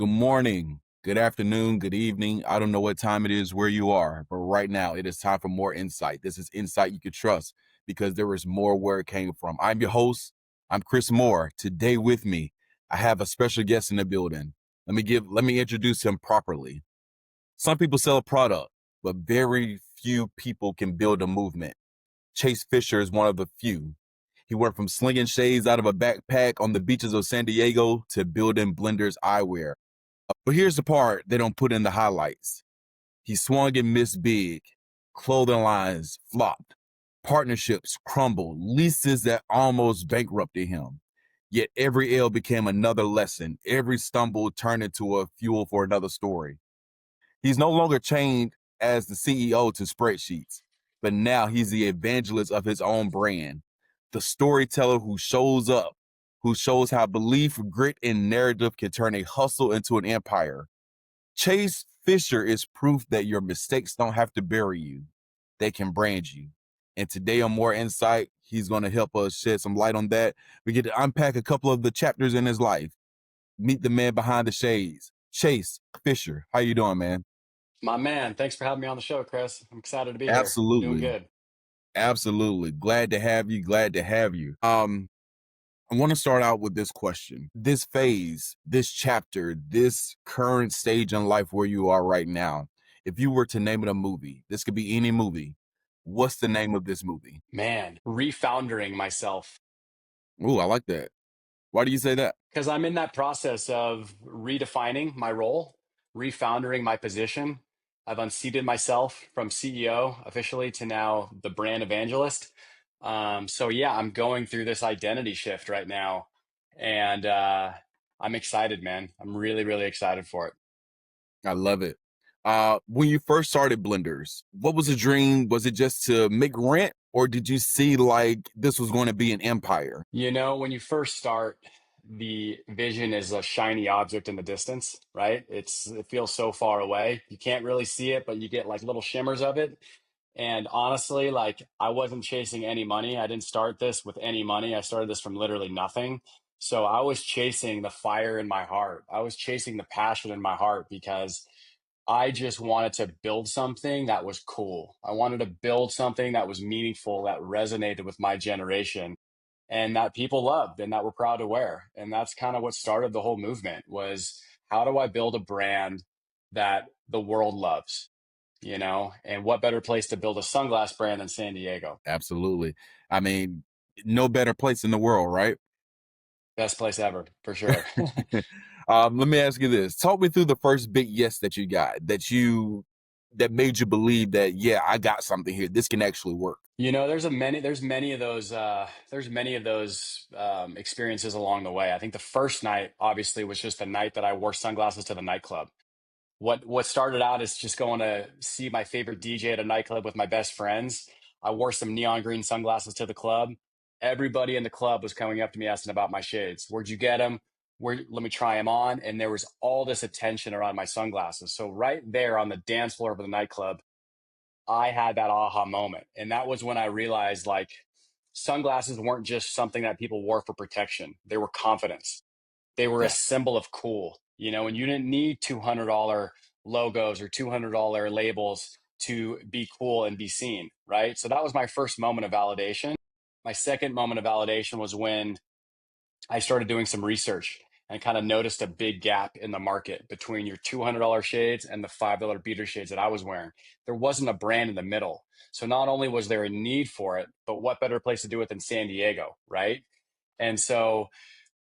Good morning, good afternoon, good evening. I don't know what time it is where you are, but right now it is time for more insight. This is insight you can trust because there is more where it came from. I'm your host. I'm Chris Moore. Today with me, I have a special guest in the building. Let me introduce him properly. Some people sell a product, but very few people can build a movement. Chase Fisher is one of the few. He went from slinging shades out of a backpack on the beaches of San Diego to building Blender's Eyewear. But here's the part they don't put in the highlights. He swung and missed big. Clothing lines flopped. Partnerships crumbled. Leases that almost bankrupted him. Yet every L became another lesson. Every stumble turned into a fuel for another story. He's no longer chained as the CEO to spreadsheets, but now he's the evangelist of his own brand, the storyteller who shows up, who shows how belief, grit, and narrative can turn a hustle into an empire. Chase Fisher is proof that your mistakes don't have to bury you. They can brand you. And today on More Insight, he's going to help us shed some light on that. We get to unpack a couple of the chapters in his life. Meet the man behind the shades, Chase Fisher. How you doing, man? My man, thanks for having me on the show, Chris. I'm excited to be here. Doing Absolutely. good. Absolutely. Glad to have you. Glad to have you. I want to start out with this question. This phase, this chapter, this current stage in life where you are right now, if you were to name it a movie, this could be any movie. What's the name of this movie? Man, refoundering myself Ooh, I like that. Why do you say that? because I'm in that process of redefining my role, refoundering my position. I've unseated myself from CEO officially to now the brand evangelist. So yeah, I'm going through this identity shift right now, and I'm excited, man. I'm really, really excited for it. I love it. When you first started Blenders, what was the dream? Was it just to make rent, or did you see like this was going to be an empire? You know, when you first start, the vision is a shiny object in the distance, right? It feels so far away. You can't really see it, but you get like little shimmers of it. And honestly, like I wasn't chasing any money. I didn't start this with any money. I started this from literally nothing. So I was chasing the fire in my heart. I was chasing the passion in my heart because I just wanted to build something that was cool. I wanted to build something that was meaningful, that resonated with my generation and that people loved and that we're proud to wear. And that's kind of what started the whole movement was how do I build a brand that the world loves, you know? And what better place to build a sunglass brand than San Diego? Absolutely. I mean, no better place in the world, right? Best place ever, for sure. Let me ask you this. Talk me through the first big yes that you got, that made you believe that, yeah, I got something here. This can actually work. You know, there's many of those experiences along the way. I think the first night obviously was just the night that I wore sunglasses to the nightclub. What started out as just going to see my favorite DJ at a nightclub with my best friends. I wore some neon green sunglasses to the club. Everybody in the club was coming up to me asking about my shades. Where'd you get them? Where, let me try them on. And there was all this attention around my sunglasses. So right there on the dance floor of the nightclub, I had that aha moment. And that was when I realized like sunglasses weren't just something that people wore for protection. They were confidence. They were a Yeah. symbol of cool, you know, and you didn't need $200 logos or $200 labels to be cool and be seen, right? So that was my first moment of validation. My second moment of validation was when I started doing some research and kind of noticed a big gap in the market between your $200 shades and the $5 beater shades that I was wearing. There wasn't a brand in the middle. So not only was there a need for it, but what better place to do it than San Diego, right? And so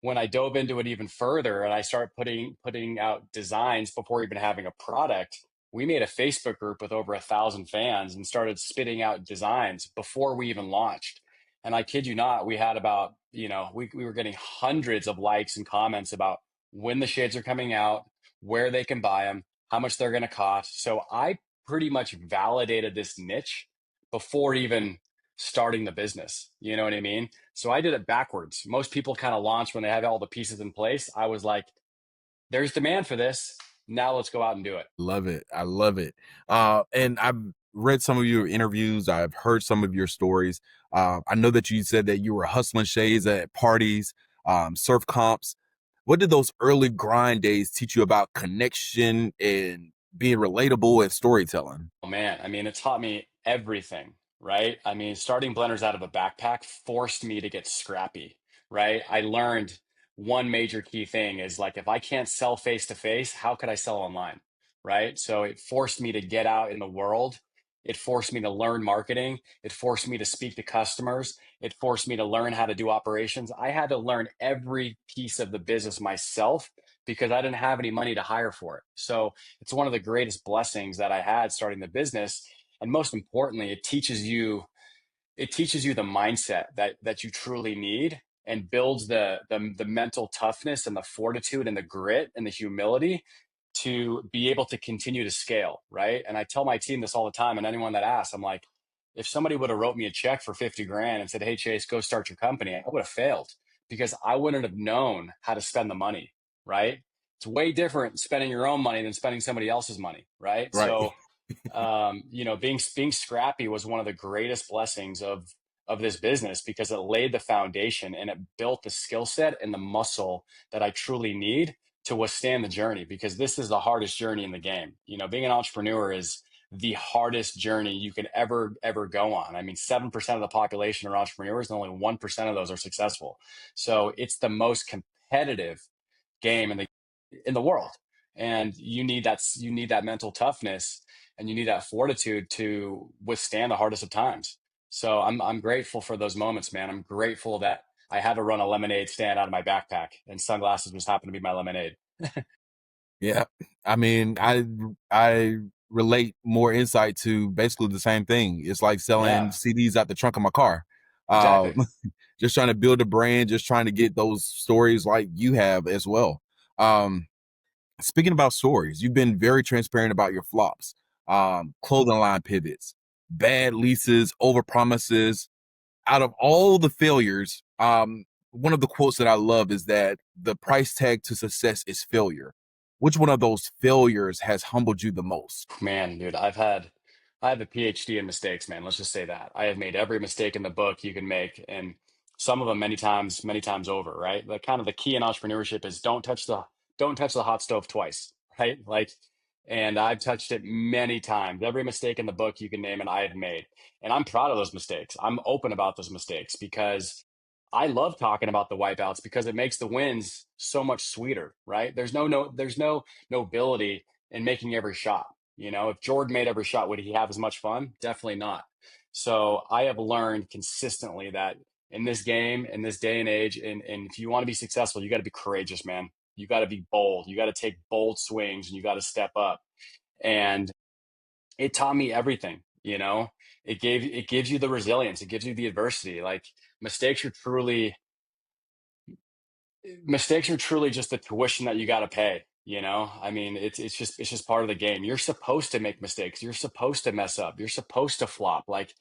when I dove into it even further and I started putting out designs before even having a product, we made a Facebook group with over 1,000 fans and started spitting out designs before we even launched. And I kid you not, we had about, you know, we were getting hundreds of likes and comments about when the shades are coming out, where they can buy them, how much they're going to cost. So I pretty much validated this niche before even starting the business. You know what I mean? So I did it backwards. Most people kind of launch when they have all the pieces in place. I was like, there's demand for this. Now let's go out and do it. Love it. I love it. And I've read some of your interviews. I've heard some of your stories. I know that you said that you were hustling shades at parties, surf comps. what did those early grind days teach you about connection and being relatable and storytelling? Oh man, I mean, it taught me everything, right? I mean, starting blenders out of a backpack forced me to get scrappy, right? I learned one major key thing is like, if I can't sell face to face, how could I sell online, right? So it forced me to get out in the world. It forced me to learn marketing. It forced me to speak to customers. It forced me to learn how to do operations. I had to learn every piece of the business myself because I didn't have any money to hire for it. So it's one of the greatest blessings that I had starting the business. And most importantly, it teaches you the mindset that you truly need and builds the mental toughness and the fortitude and the grit and the humility to be able to continue to scale, right? And I tell my team this all the time, and anyone that asks, I'm like, if somebody would have wrote me a check for 50 grand and said, hey Chase, go start your company, I would have failed because I wouldn't have known how to spend the money, right? It's way different spending your own money than spending somebody else's money, right? Right. So being scrappy was one of the greatest blessings of this business because it laid the foundation and it built the skill set and the muscle that I truly need to withstand the journey, because this is the hardest journey in the game. Being an entrepreneur is the hardest journey you could ever go on. I mean, 7% of the population are entrepreneurs and only 1% of those are successful. So it's the most competitive game in the world, and you need that mental toughness and you need that fortitude to withstand the hardest of times. So I'm grateful for those moments, man. I'm grateful that I had to run a lemonade stand out of my backpack and sunglasses just happened to be my lemonade. Yeah. I mean, I relate more insight to basically the same thing. It's like selling Yeah, CDs out the trunk of my car. exactly. Just trying to build a brand, just trying to get those stories like you have as well. Um, Speaking about stories, you've been very transparent about your flops, clothing line pivots, bad leases, over promises. Out of all the failures, one of the quotes that I love is that the price tag to success is failure. Which one of those failures has humbled you the most? Man, dude, I have a PhD in mistakes, man. Let's just say that. I have made every mistake in the book you can make, and some of them many times over, right? The kind of the key in entrepreneurship is don't touch the hot stove twice, right? Like, and I've touched it many times. Every mistake in the book you can name and I have made. And I'm proud of those mistakes. I'm open about those mistakes because I love talking about the wipeouts because it makes the wins so much sweeter, right? There's no nobility in making every shot. If Jordan made every shot, would he have as much fun? Definitely not. So I have learned consistently that in this game, in this day and age, and if you want to be successful, you got to be courageous, man. You got to be bold. You got to take bold swings and you got to step up. And it taught me everything. It gives you the resilience. It gives you the adversity. Like mistakes are truly mistakes are truly just the tuition that you got to pay. I mean, it's just part of the game. You're supposed to make mistakes. You're supposed to mess up. You're supposed to flop. Like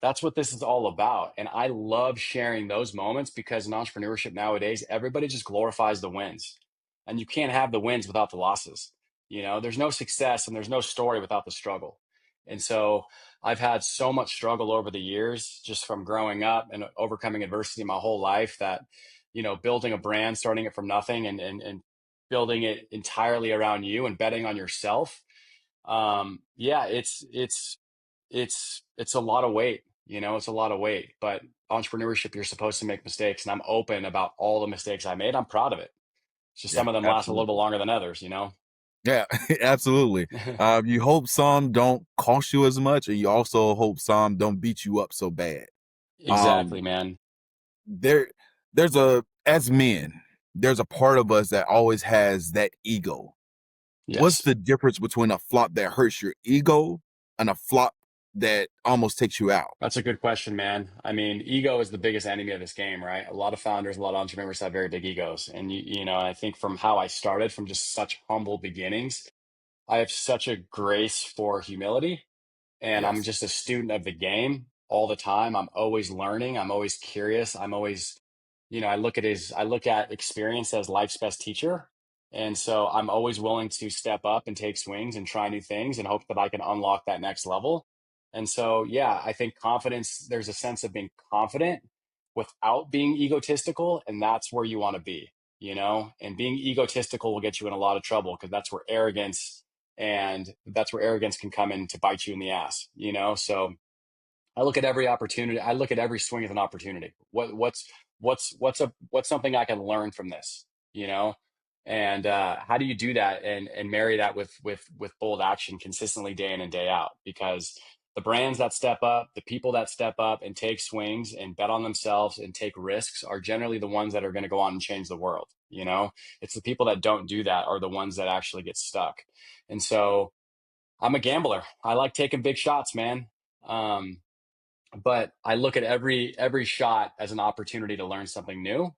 that's what this is all about. And I love sharing those moments because in entrepreneurship nowadays, everybody just glorifies the wins. And you can't have the wins without the losses. There's no success and there's no story without the struggle. And so I've had so much struggle over the years just from growing up and overcoming adversity my whole life that, building a brand, starting it from nothing and building it entirely around you and betting on yourself. Yeah, it's a lot of weight. It's a lot of weight. But entrepreneurship, you're supposed to make mistakes, and I'm open about all the mistakes I made. I'm proud of it. It's just Yeah, some of them last a little bit absolutely. longer than others. Yeah, absolutely. You hope some don't cost you as much, and you also hope some don't beat you up so bad. Exactly, Um, man. there, there's as men, there's a part of us that always has that ego. What's Yes. the difference between a flop that hurts your ego and a flop that almost takes you out? That's a good question, man. I mean, ego is the biggest enemy of this game, right? A lot of founders, a lot of entrepreneurs have very big egos. And I think from how I started from just such humble beginnings, I have such a grace for humility, and I'm Yes. just a student of the game all the time. I'm always learning. I'm always curious. I'm always, I look at experience as life's best teacher. And so I'm always willing to step up and take swings and try new things and hope that I can unlock that next level. And so, yeah, I think confidence, there's a sense of being confident without being egotistical. And that's where you want to be. and being egotistical will get you in a lot of trouble because that's where arrogance can come in to bite you in the ass. So I look at every opportunity. I look at every swing as an opportunity. What's something I can learn from this? You know, and how do you do that and marry that with bold action consistently day in and day out? Because the brands that step up, the people that step up and take swings and bet on themselves and take risks are generally the ones that are going to go on and change the world. It's the people that don't do that are the ones that actually get stuck. And so I'm a gambler. I like taking big shots, man. Um, but I look at every shot as an opportunity to learn something new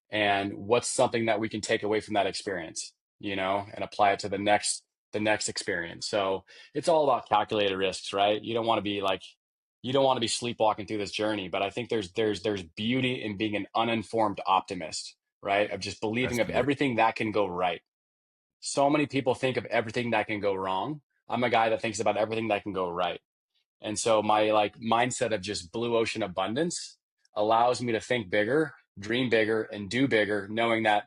and what's something that we can take away from that experience, and apply it to the next experience. So it's all about calculated risks, right? You don't want to be sleepwalking through this journey, but I think there's beauty in being an uninformed optimist, right? Of just That's believing of good. everything that can go right. So many people think of everything that can go wrong. I'm a guy that thinks about everything that can go right. And so my mindset of just blue ocean abundance allows me to think bigger, dream bigger, and do bigger, knowing that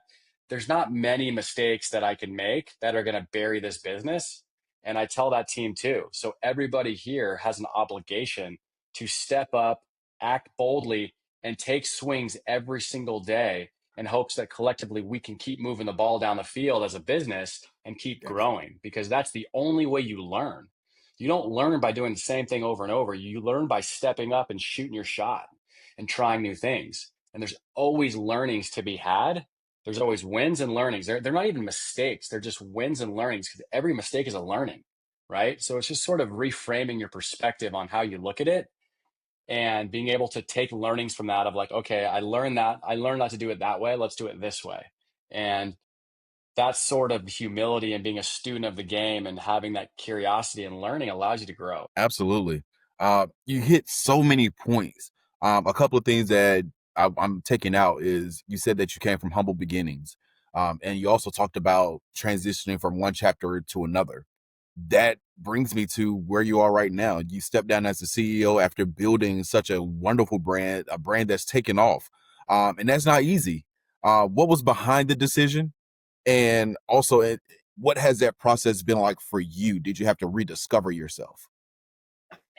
there's not many mistakes that I can make that are going to bury this business. And I tell that team too. So everybody here has an obligation to step up, act boldly, and take swings every single day in hopes that collectively we can keep moving the ball down the field as a business and keep Yes. growing, because that's the only way you learn. You don't learn by doing the same thing over and over. You learn by stepping up and shooting your shot and trying new things. And there's always learnings to be had. There's always wins and learnings. They're not even mistakes. They're just wins and learnings, because every mistake is a learning, right? So it's just sort of reframing your perspective on how you look at it and being able to take learnings from that of like, okay, I learned that. I learned not to do it that way. Let's do it this way. And that sort of humility and being a student of the game and having that curiosity and learning allows you to grow. Absolutely. You hit so many points. A couple of things that I'm taking out is you said that you came from humble beginnings. And you also talked about transitioning from one chapter to another. That brings me to where you are right now. You stepped down as the CEO after building such a wonderful brand, a brand that's taken off. And that's not easy. What was behind the decision? And also, what has that process been like for you? Did you have to rediscover yourself?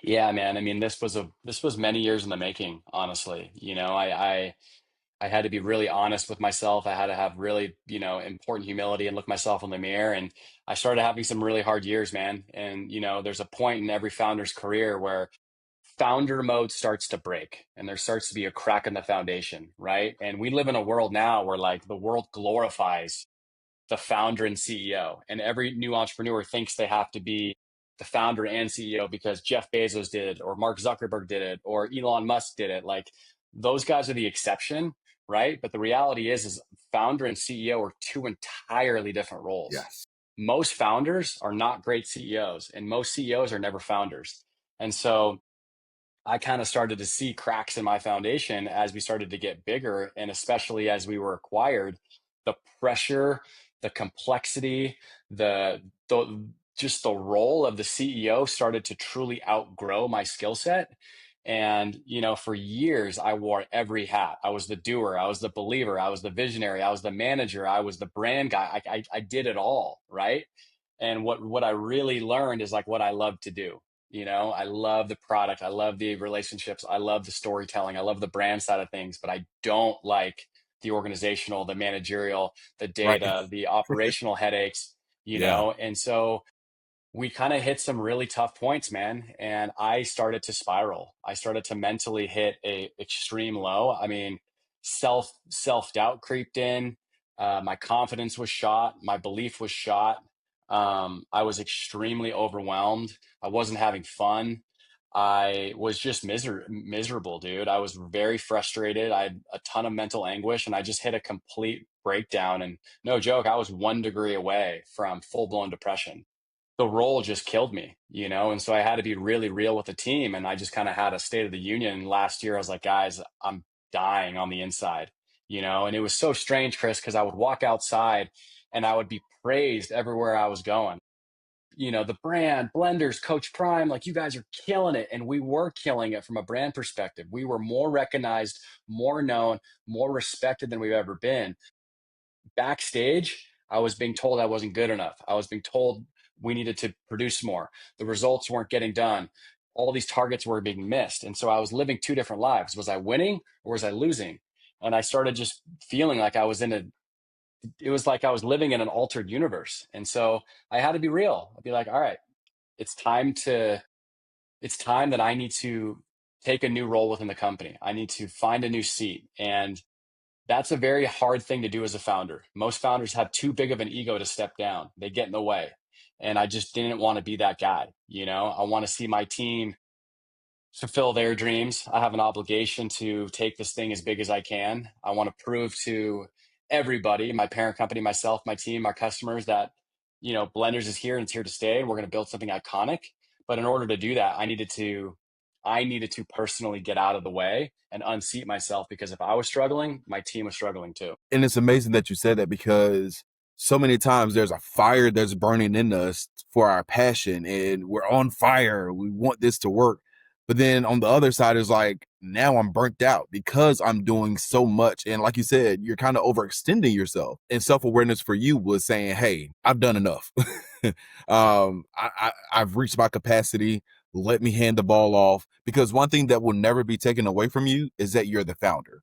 Yeah, man. I mean, this was many years in the making, honestly. I had to be really honest with myself. I had to have really, important humility and look myself in the mirror. And I started having some really hard years, man. And, there's a point in every founder's career where founder mode starts to break and there starts to be a crack in the foundation, right? And we live in a world now where like the world glorifies the founder and CEO. And every new entrepreneur thinks they have to be the founder and CEO because Jeff Bezos did it, or Mark Zuckerberg did it, or Elon Musk did it. Like those guys are the exception, right? But the reality is founder and CEO are two entirely different roles. Yes. Most founders are not great CEOs, and most CEOs are never founders. And so I kind of started to see cracks in my foundation as we started to get bigger. And especially as we were acquired, the pressure, the complexity, the just the role of the CEO started to truly outgrow my skill set. And, for years, I wore every hat. I was the doer, I was the believer, I was the visionary, I was the manager, I was the brand guy. I did it all, right? And what I really learned is like what I love to do. I love the product. I love the relationships. I love the storytelling. I love the brand side of things, but I don't like the organizational, the managerial, the Right. data, the operational headaches, Yeah. And so we kind of hit some really tough points, man. And I started to spiral. I started to mentally hit a extreme low. I mean, self doubt creeped in. My confidence was shot. My belief was shot. I was extremely overwhelmed. I wasn't having fun. I was just miserable, dude. I was very frustrated. I had a ton of mental anguish, and I just hit a complete breakdown. And no joke, I was 1 degree away from full blown depression. The role just killed me. And so I had to be really real with the team. And I just kind of had a state of the union last year. I was like, guys, I'm dying on the inside. And it was so strange, Chris, because I would walk outside and I would be praised everywhere I was going. The brand, Blenders, Coach Prime, like you guys are killing it. And we were killing it from a brand perspective. We were more recognized, more known, more respected than we've ever been. backstage, I was being told I wasn't good enough. I was being told we needed to produce more. The results weren't getting done. All these targets were being missed. And so I was living two different lives. Was I winning or was I losing? And I started just feeling like it was like I was living in an altered universe. And so I had to be real. I'd be like, all right, it's time to, it's time that I need to take a new role within the company. I need to find a new seat. And that's a very hard thing to do as a founder. Most founders have too big of an ego to step down. They get in the way. And I just didn't want to be that guy. I want to see my team fulfill their dreams. I have an obligation to take this thing as big as I can. I want to prove to everybody, my parent company, myself, my team, our customers, that Blenders is here and it's here to stay, and we're going to build something iconic. But in order to do that, I needed to personally get out of the way and unseat myself, because if I was struggling, my team was struggling too. And it's amazing that you said that, because so many times there's a fire that's burning in us for our passion and we're on fire. We want this to work. But then on the other side is like, now I'm burnt out because I'm doing so much. And like you said, you're kind of overextending yourself. And self-awareness for you was saying, hey, I've done enough. I've reached my capacity. Let me hand the ball off. Because one thing that will never be taken away from you is that you're the founder.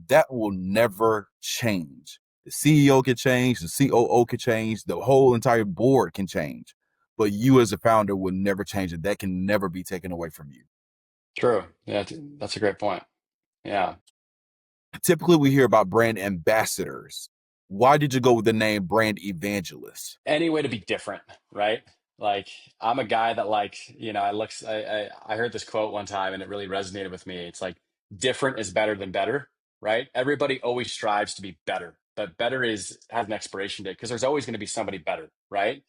That will never change. The CEO can change, the COO can change, the whole entire board can change. But you as a founder will never change it. That can never be taken away from you. True. Yeah, that's a great point. Yeah. Typically, we hear about brand ambassadors. Why did you go with the name Brand Evangelist? Any way to be different, right? Like, I'm a guy that, like, I heard this quote one time and it really resonated with me. It's like, different is better than better, right? Everybody always strives to be better, but better has an expiration date, because there's always going to be somebody better, right?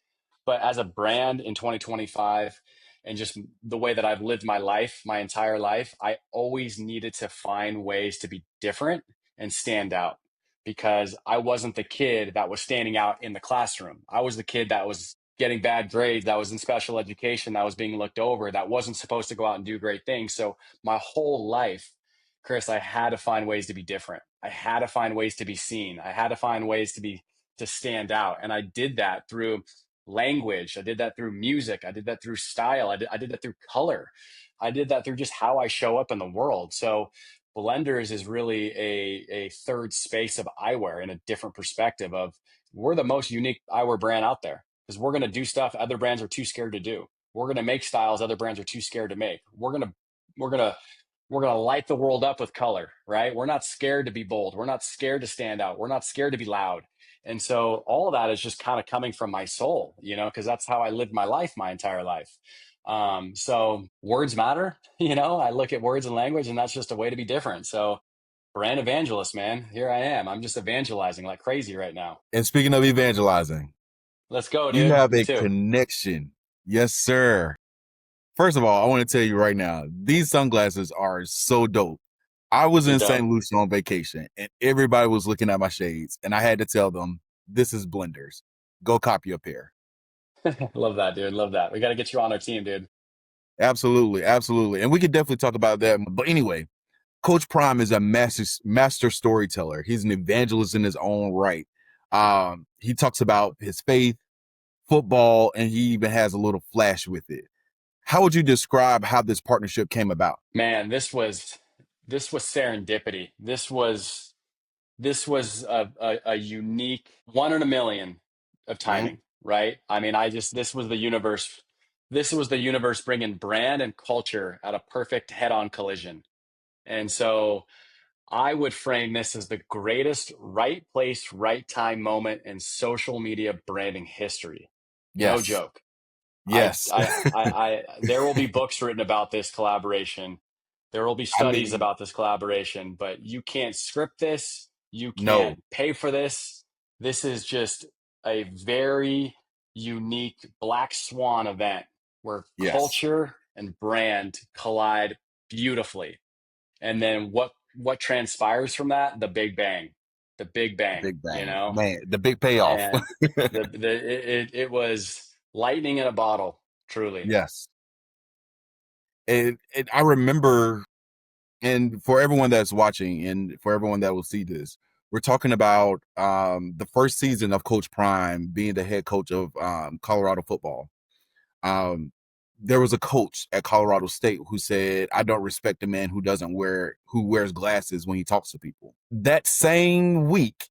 But as a brand in 2025, and just the way that I've lived my life, my entire life, I always needed to find ways to be different and stand out, because I wasn't the kid that was standing out in the classroom. I was the kid that was getting bad grades, that was in special education, that was being looked over, that wasn't supposed to go out and do great things. So my whole life, Chris, I had to find ways to be different. I had to find ways to be seen. I had to find ways to stand out. And I did that through language. I did that through music. I did that through style. I did that through color. I did that through just how I show up in the world. So Blenders is really a third space of eyewear, in a different perspective of, we're the most unique eyewear brand out there, because we're going to do stuff other brands are too scared to do. We're going to make styles other brands are too scared to make. We're going to light the world up with color, right? We're not scared to be bold. We're not scared to stand out. We're not scared to be loud. And so all of that is just kind of coming from my soul, because that's how I lived my life, my entire life. So words matter. I look at words and language, and that's just a way to be different. So, brand evangelist, man, here I am. I'm just evangelizing like crazy right now. And speaking of evangelizing, Let's go, you dude. have Me a too. connection. Yes, sir. First of all, I want to tell you right now, these sunglasses are so dope. I was They're in dope. St. Lucia on vacation and everybody was looking at my shades, and I had to tell them, this is Blenders. Go copy a pair. Love that, dude. Love that. We got to get you on our team, dude. Absolutely, absolutely. And we could definitely talk about that. But anyway, Coach Prime is a master storyteller. He's an evangelist in his own right. He talks about his faith, football, and he even has a little flash with it. How would you describe how this partnership came about? Man, this was serendipity. This was a unique one in a million of Mhm. timing, right? I mean, this was the universe. This was the universe bringing brand and culture at a perfect head-on collision. And so I would frame this as the greatest right place, right time moment in social media branding history. No Yes, joke. yes. There will be books written about this collaboration. There will be I studies mean, about this collaboration, but you can't script this. You no, can't pay for this. This is just a very unique black swan event where yes, culture and brand collide beautifully. And then what transpires from that? The big bang. The big the bang, big bang, man, the big payoff. and it was lightning in a bottle, truly. Yes, and I remember, and for everyone that's watching, and for everyone that will see this, We're talking about the first season of Coach Prime being the head coach of Colorado football. Um, there was a coach at Colorado State who said, "I don't respect a man who wears glasses when he talks to people." That same week,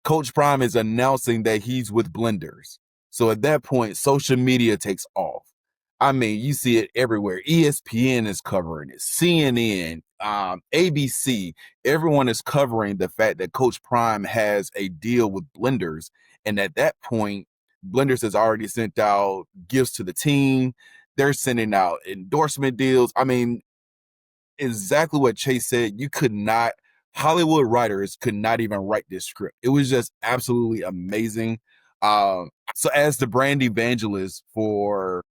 Coach Prime is announcing that he's with Blenders. So at that point, social media takes off. I mean, you see it everywhere. ESPN is covering it, CNN, ABC. Everyone is covering the fact that Coach Prime has a deal with Blenders. And at that point, Blenders has already sent out gifts to the team. They're sending out endorsement deals. I mean, exactly what Chase said. You could not, Hollywood writers could not even write this script. It was just absolutely amazing. So, as the brand evangelist for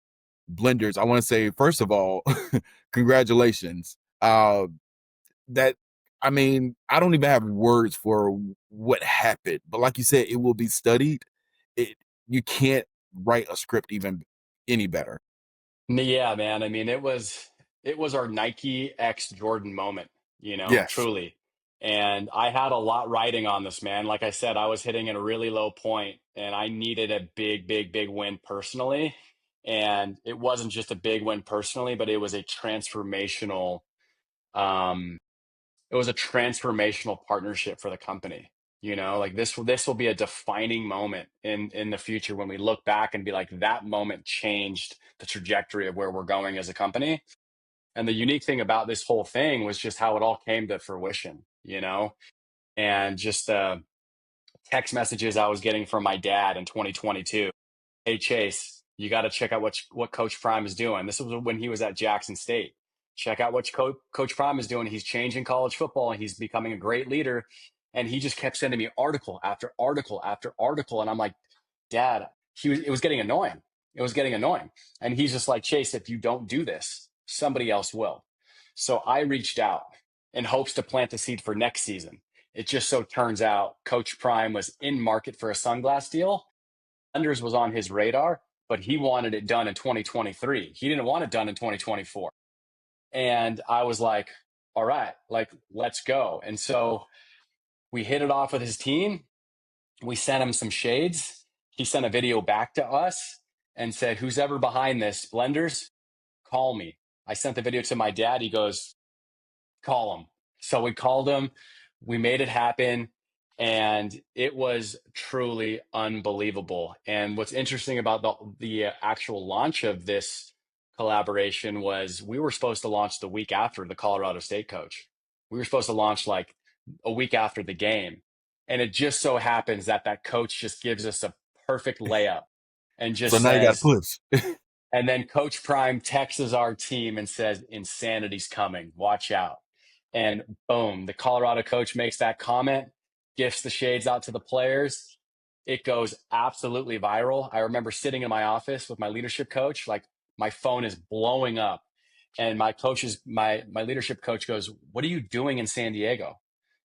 Blenders, I want to say, first of all, congratulations. That, I mean, I don't even have words for what happened, but like you said, it will be studied. It, you can't write a script even any better. Yeah, man. I mean, it was our Nike X Jordan moment, Yes. truly. And I had a lot riding on this, man. Like I said, I was hitting at a really low point and I needed a big, big, big win personally. And it wasn't just a big win personally, but um it was a transformational partnership for the company. Like this will be a defining moment in the future when we look back and be like, that moment changed the trajectory of where we're going as a company. And the unique thing about this whole thing was just how it all came to fruition, and just text messages I was getting from my dad in 2022. Hey Chase, you got to check out what Coach Prime is doing. This was when he was at Jackson State. Check out what Coach Prime is doing. He's changing college football and he's becoming a great leader. And he just kept sending me article after article after article, and I'm like, Dad, it was getting annoying. It was getting annoying. And he's just like, Chase, if you don't do this, somebody else will. So I reached out in hopes to plant the seed for next season. It just so turns out Coach Prime was in market for a sunglass deal. Anders was on his radar, but he wanted it done in 2023. He didn't want it done in 2024. And I was like, all right, like, let's go. And so we hit it off with his team. We sent him some shades. He sent a video back to us and said, who's ever behind this, Blenders, call me. I sent the video to my dad. He goes, call him. So we called him, we made it happen, and it was truly unbelievable. And what's interesting about the actual launch of this collaboration was we were supposed to launch the week after the Colorado State coach. We were supposed to launch like a week after the game. And it just so happens that that coach just gives us a perfect layup and So just now you got to says, push. and then Coach Prime texts our team and says, insanity's coming. Watch out. And boom, the Colorado coach makes that comment, gifts the shades out to the players. It goes absolutely viral. I remember sitting in my office with my leadership coach, like my phone is blowing up. And my leadership coach goes, what are you doing in San Diego?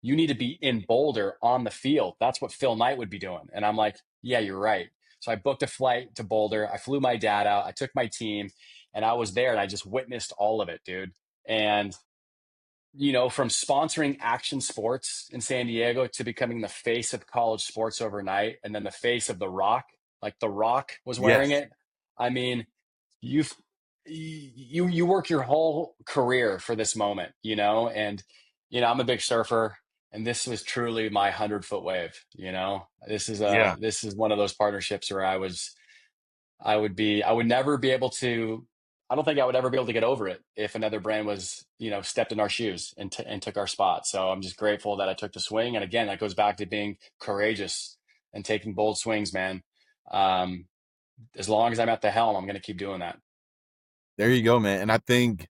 You need to be in Boulder on the field. That's what Phil Knight would be doing. And I'm like, yeah, you're right. So I booked a flight to Boulder. I flew my dad out. I took my team and I was there and I just witnessed all of it, dude. And, from sponsoring action sports in San Diego to becoming the face of college sports overnight and then the face of The Rock, like The Rock was wearing Yes. it. I mean, you've, you work your whole career for this moment, and, I'm a big surfer and this was truly my 100-foot wave. Yeah. This is one of those partnerships where I would never be able to, I don't think I would ever be able to get over it if another brand was, stepped in our shoes and took our spot. So I'm just grateful that I took the swing. And again, that goes back to being courageous and taking bold swings, man. Um, as long as I'm at the helm, I'm going to keep doing that. There you go, man. And I think,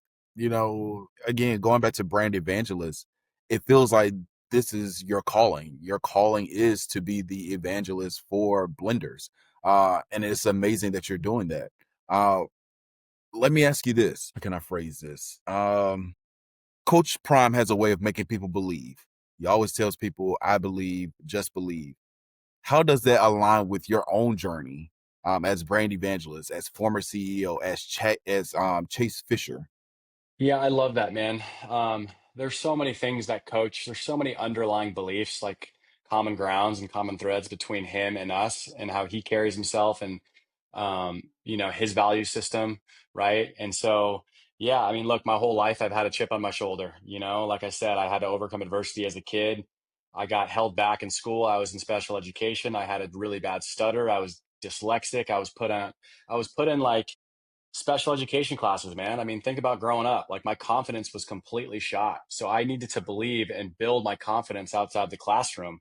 again, going back to brand evangelist, it feels like this is your calling. Your calling is to be the evangelist for blenders. And it's amazing that you're doing that. Uh, Let me ask you this. How can I phrase this? Coach Prime has a way of making people believe. He always tells people, I believe, just believe. How does that align with your own journey as brand evangelist, as former CEO, as Chase Fisher? Yeah, I love that, man. there's so many things that coach, there's so many underlying beliefs, like common grounds and common threads between him and us and how he carries himself and, his value system. Right. And so, yeah, I mean, look, my whole life I've had a chip on my shoulder. Like I said, I had to overcome adversity as a kid. I got held back in school. I was in special education. I had a really bad stutter. I was dyslexic. I was put in like special education classes, man. I mean, think about growing up. Like my confidence was completely shot. So I needed to believe and build my confidence outside the classroom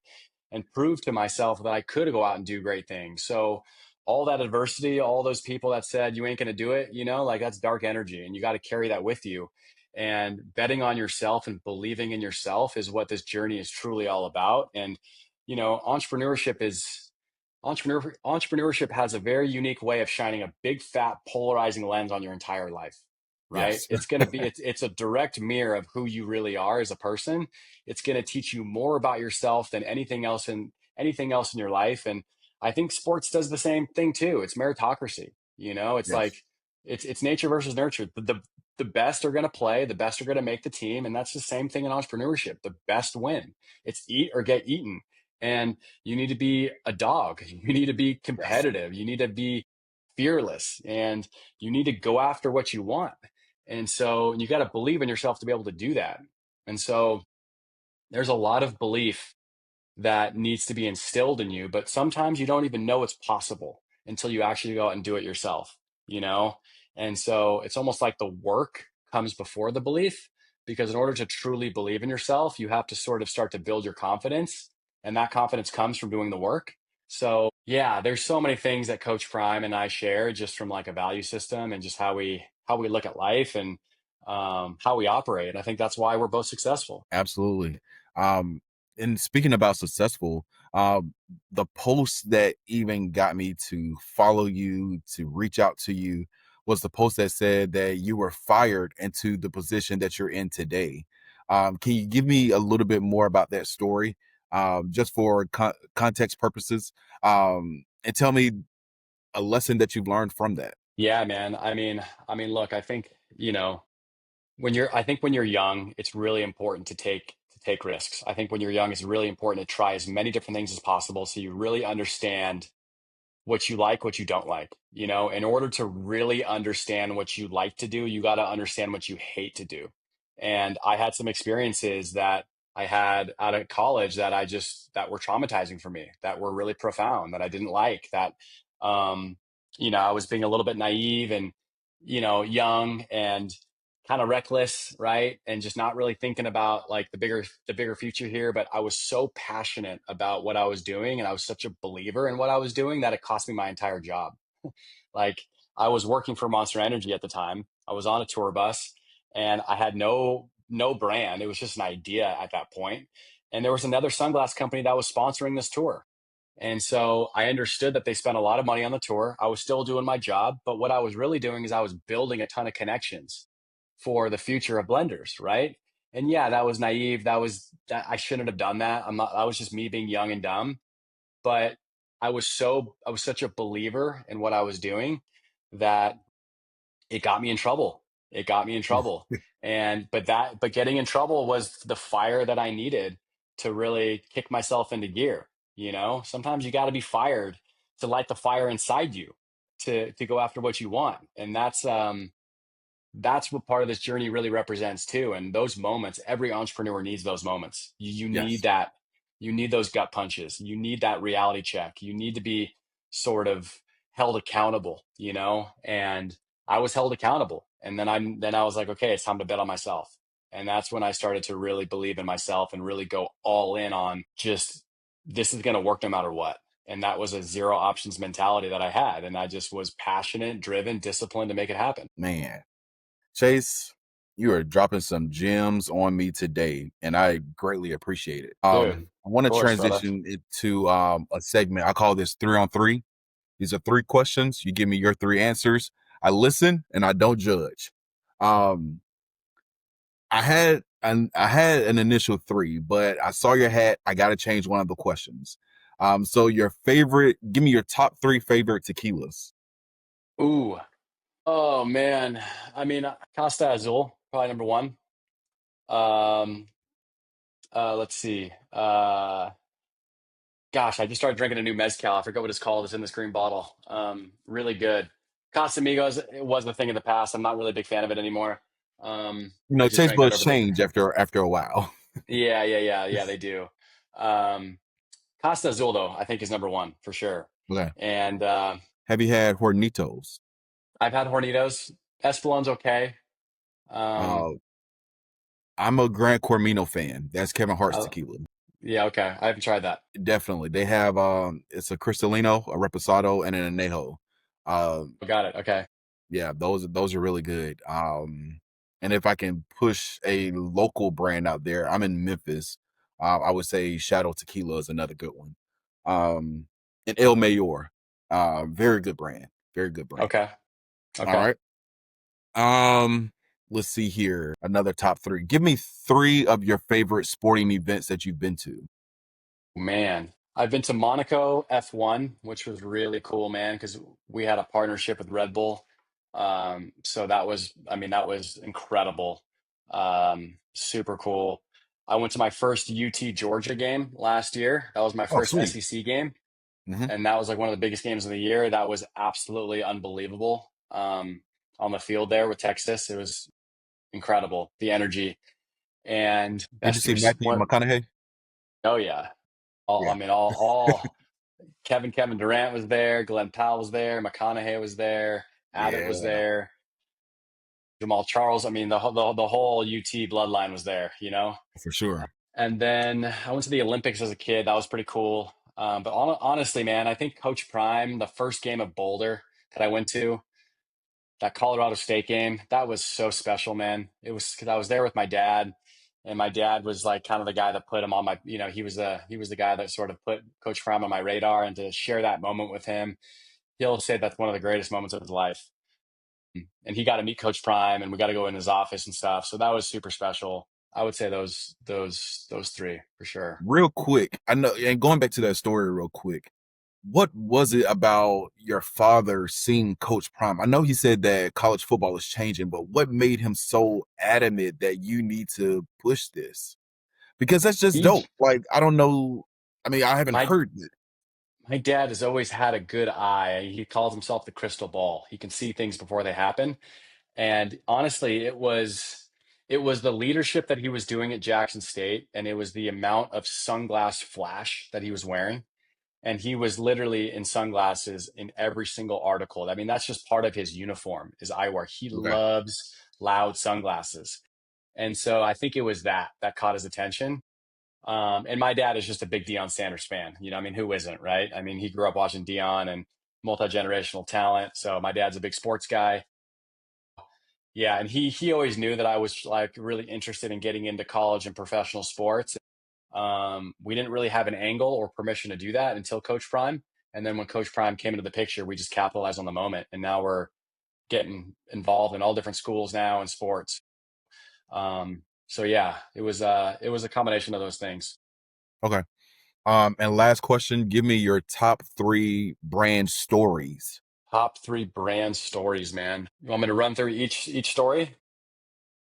and prove to myself that I could go out and do great things. So all that adversity, all those people that said you ain't going to do it, like that's dark energy and you got to carry that with you. And betting on yourself and believing in yourself is what this journey is truly all about. And, entrepreneurship is entrepreneurship has a very unique way of shining a big fat polarizing lens on your entire life, right? Yes. It's a direct mirror of who you really are as a person. It's going to teach you more about yourself than anything else in your life. And I think sports does the same thing too. It's meritocracy. It's like Yes. it's nature versus nurture. The best are going to play, the best are going to make the team, and that's the same thing in entrepreneurship. The best win. It's eat or get eaten. And you need to be a dog. You need to be Yes. competitive. You need to be fearless and you need to go after what you want. And so you got to believe in yourself to be able to do that. And so there's a lot of belief that needs to be instilled in you, but sometimes you don't even know it's possible until you actually go out and do it yourself, you know? And so it's almost like the work comes before the belief, because in order to truly believe in yourself, you have to sort of start to build your confidence, and that confidence comes from doing the work. So, yeah, there's so many things that Coach Prime and I share just from like a value system and just how we look at life and how we operate. I think that's why we're both successful. Absolutely. Um, and speaking about successful, the post that even got me to follow you, to reach out to you, was the post that said that you were fired into the position that you're in today. Can you give me a little bit more about that story, just for context purposes, and tell me a lesson that you've learned from that? Yeah, man. I mean, look, I think, I think when you're young, it's really important to take risks. I think when you're young, it's really important to try as many different things as possible so you really understand what you like, what you don't like. In order to really understand what you like to do, you got to understand what you hate to do. And I had some experiences that I had out of college that were traumatizing for me, that were really profound, that I didn't like, um, I was being a little bit naive and, young and kind of reckless, right? And just not really thinking about like the bigger future here. But I was so passionate about what I was doing, and I was such a believer in what I was doing that it cost me my entire job. Like I was working for Monster Energy at the time. I was on a tour bus, and I had no brand. It was just an idea at that point. And there was another sunglass company that was sponsoring this tour. And so I understood that they spent a lot of money on the tour. I was still doing my job, but what I was really doing is I was building a ton of connections for the future of blenders, right? And yeah, that was naive. That I shouldn't have done that. That was just me being young and dumb. But I was such a believer in what I was doing that it got me in trouble. It got me in trouble. But getting in trouble was the fire that I needed to really kick myself into gear. Sometimes you got to be fired to light the fire inside you to go after what you want. And that's what part of this journey really represents too. And those moments, every entrepreneur needs those moments. You need Yes. that. You need those gut punches. You need that reality check. You need to be sort of held accountable, and I was held accountable. And then I was like, okay, it's time to bet on myself. And that's when I started to really believe in myself and really go all in on just, this is going to work no matter what. And that was a zero options mentality that I had. And I just was passionate, driven, disciplined to make it happen. Man, Chase, you are dropping some gems on me today, and I greatly appreciate it. Dude, I want of to course, brother. transition it to a segment. I call this 3 on 3. These are 3 questions. You give me your 3 answers. I listen and I don't judge. Um, I had an initial 3, but I saw your hat. I got to change one of the questions. So your favorite, give me your top 3 favorite tequilas. Ooh. Oh man. I mean, Costa Azul, probably number one. Um, let's see. Gosh, I just started drinking a new mezcal. I forget what it's called. It's in this green bottle. Really good. Casamigos, it was the thing in the past. I'm not really a big fan of it anymore. I just Taste drank that buds over the. change after a while. Yeah. They do. Um, Costa Azul though, I think is number one for sure. Okay. And Have you had Hornitos? I've had Hornitos. Espolon's okay. Uh, Um, I'm a Gran Cormino fan. That's Kevin Hart's uh, tequila. yeah, okay. I haven't tried that. Definitely. They have it's a Cristalino, a Reposado, and an Anejo. Um, Got it. Okay. yeah, those are really good. And if I can push a local brand out there, I'm in Memphis. I would say Shadow Tequila is another good one. And El Mayor, very good brand, very good brand. Okay. All Okay. right. Um, let's see here. Another top three. Give me three of your favorite sporting events that you've been to. Man, I've been to Monaco F1, which was really cool, man, because we had a partnership with Red Bull. So that was, I mean, that was incredible. Super cool. I went to my first UT Georgia game last year. That was my Oh, first sweet. SEC game, Hmm. and that was like one of the biggest games of the year. That was absolutely unbelievable. On the field there with Texas, it was incredible, the energy and Did you best see ex Matthew one. McConaughey? Oh yeah. All, I Yeah, mean, all Kevin Durant was there, Glenn Powell was there, McConaughey was there, Abbott was yeah, there, Jamal Charles. I mean, the whole UT bloodline was there, you know. for sure. And then I went to the Olympics as a kid. That was pretty cool. But honestly, man, I think Coach Prime, the first game of Boulder that I went to, that Colorado State game, that was so special, man. It was because I was there with my dad, and my dad was like kind of the guy that put him on my, he was the guy that sort of put Coach Prime on my radar, and to share that moment with him, he'll say that's one of the greatest moments of his life. And he got to meet Coach Prime, and we got to go in his office and stuff. So that was super special. I would say those three for sure. Real quick, I know, and going back to that story real quick, what was it about your father seeing Coach Prime? I know he said that college football is changing, but what made him so adamant that you need to push this? Because that's just He, dope. Like, I don't know. I mean, I haven't my heard it. my dad has always had a good eye. He calls himself the crystal ball. He can see things before they happen. And honestly, it was the leadership that he was doing at Jackson State, and it was the amount of sunglass flash that he was wearing. And he was literally in sunglasses in every single article. I mean, that's just part of his uniform, his eyewear. He Okay. loves loud sunglasses. And so I think it was that caught his attention. And my dad is just a big Deion Sanders fan. You know, I mean, who isn't, right? I mean, he grew up watching Deion and multi-generational talent. So my dad's a big sports guy. Yeah, and he always knew that I was like really interested in getting into college and professional sports. We didn't really have an angle or permission to do that until Coach Prime. And then when Coach Prime came into the picture, we just capitalized on the moment. And now we're getting involved in all different schools now in sports. So yeah, it was a combination of those things. Okay. And last question, give me your top three brand stories. Top three brand stories, man. You want me to run through each story,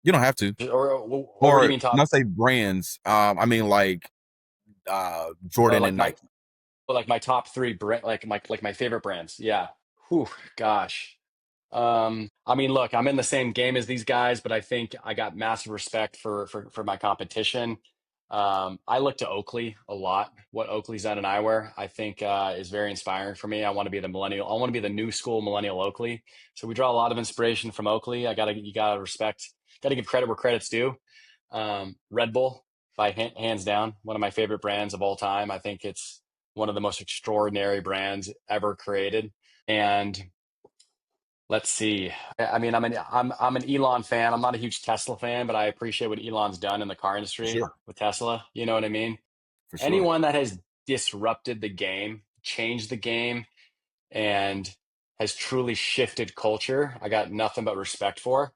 You don't have to. or what do you Or mean top? not say brands. I mean like Or Jordan like and my Nike. like my top three brand, like my favorite brands. Yeah. Whew, gosh. I mean, look, I'm in the same game as these guys, but I think I got massive respect for my competition. I look to Oakley a lot. What Oakley's done in eyewear, I think, is very inspiring for me. I want to be the millennial. I want to be the new school millennial Oakley. So we draw a lot of inspiration from Oakley. You gotta respect, gotta give credit where credit's due. Red Bull, by hands down, one of my favorite brands of all time. I think it's one of the most extraordinary brands ever created. And let's see. I mean, I'm an Elon fan. I'm not a huge Tesla fan, but I appreciate what Elon's done in the car For industry sure. with Tesla. You know what I mean? For sure. Anyone that has disrupted the game, changed the game, and has truly shifted culture, I got nothing but respect for.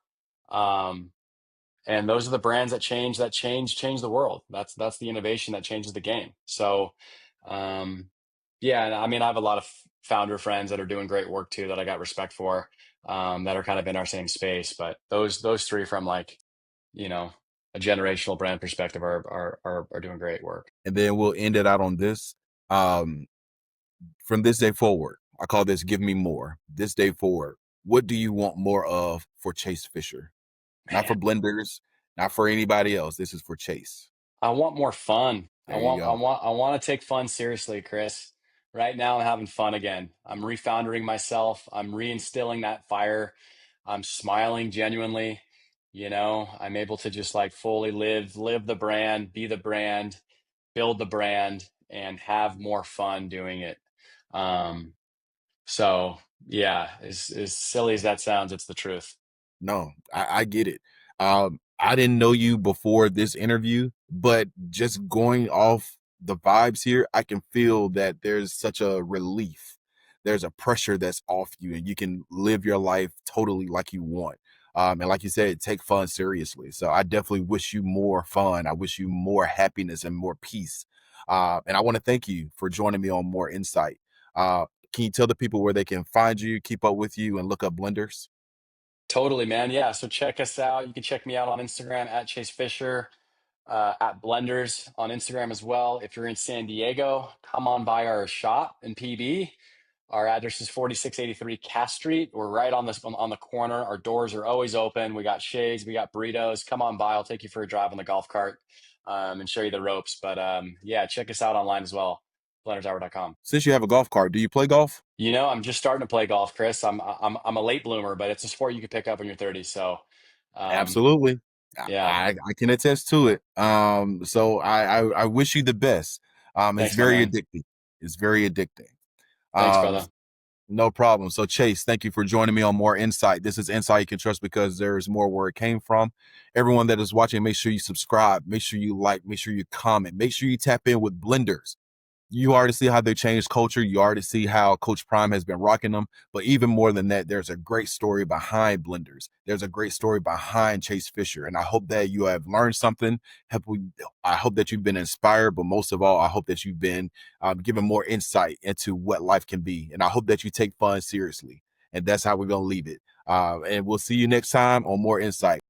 Um, and those are the brands that change the world. That's the innovation that changes the game. So, um, yeah, and I mean, I have a lot of founder friends that are doing great work too that I got respect for, that are kind of in our same space. But those three from like, you know. a generational brand perspective are doing great work. And then we'll end it out on this. Um, from this day forward, I call this give me more. This day forward, what do you want more of for Chase Fisher? Not Man, for blenders, not for anybody else. This is for Chase. I want more fun. I There you want I go. want I want to take fun seriously, Chris. Right now I'm having fun again. I'm refoundering myself. I'm reinstilling that fire. I'm smiling genuinely. I'm able to just like fully live the brand, be the brand, build the brand, and have more fun doing it. Um, so yeah, as silly as that sounds, it's the truth. No, I get it. I didn't know you before this interview, but just going off the vibes here, I can feel that there's such a relief. There's a pressure that's off you, and you can live your life totally like you want. And like you said, take fun seriously. So I definitely wish you more fun. I wish you more happiness and more peace. And I want to thank you for joining me on More Insight. Can you tell the people where they can find you, keep up with you, and look up blenders? Totally, man. Yeah. So check us out. You can check me out on Instagram at Chase Fisher, at Blenders on Instagram as well. If you're in San Diego, come on by our shop in PB. Our address is 4683 Cass Street. We're right on the corner. Our doors are always open. We got shades, we got burritos. Come on by. I'll take you for a drive on the golf cart, and show you the ropes. But yeah, check us out online as well. BlendersHour.com. Since you have a golf cart, do you play golf? I'm just starting to play golf, Chris. I'm a late bloomer, but it's a sport you can pick up when you're 30. So, um, Absolutely. yeah, I can attest to it. So I wish you the best. It's thanks, my very man. addicting. It's very addicting. Thanks, Um, brother. no problem. So Chase, thank you for joining me on More Insight. This is Insight you can trust because there is more where it came from. Everyone that is watching, make sure you subscribe, make sure you like, make sure you comment, make sure you tap in with blenders. You already see how they changed culture. You already see how Coach Prime has been rocking them. But even more than that, there's a great story behind blenders. There's a great story behind Chase Fisher. And I hope that you have learned something. I hope that you've been inspired. But most of all, I hope that you've been given more insight into what life can be. And I hope that you take fun seriously. And that's how we're going to leave it. And we'll see you next time on More Insight.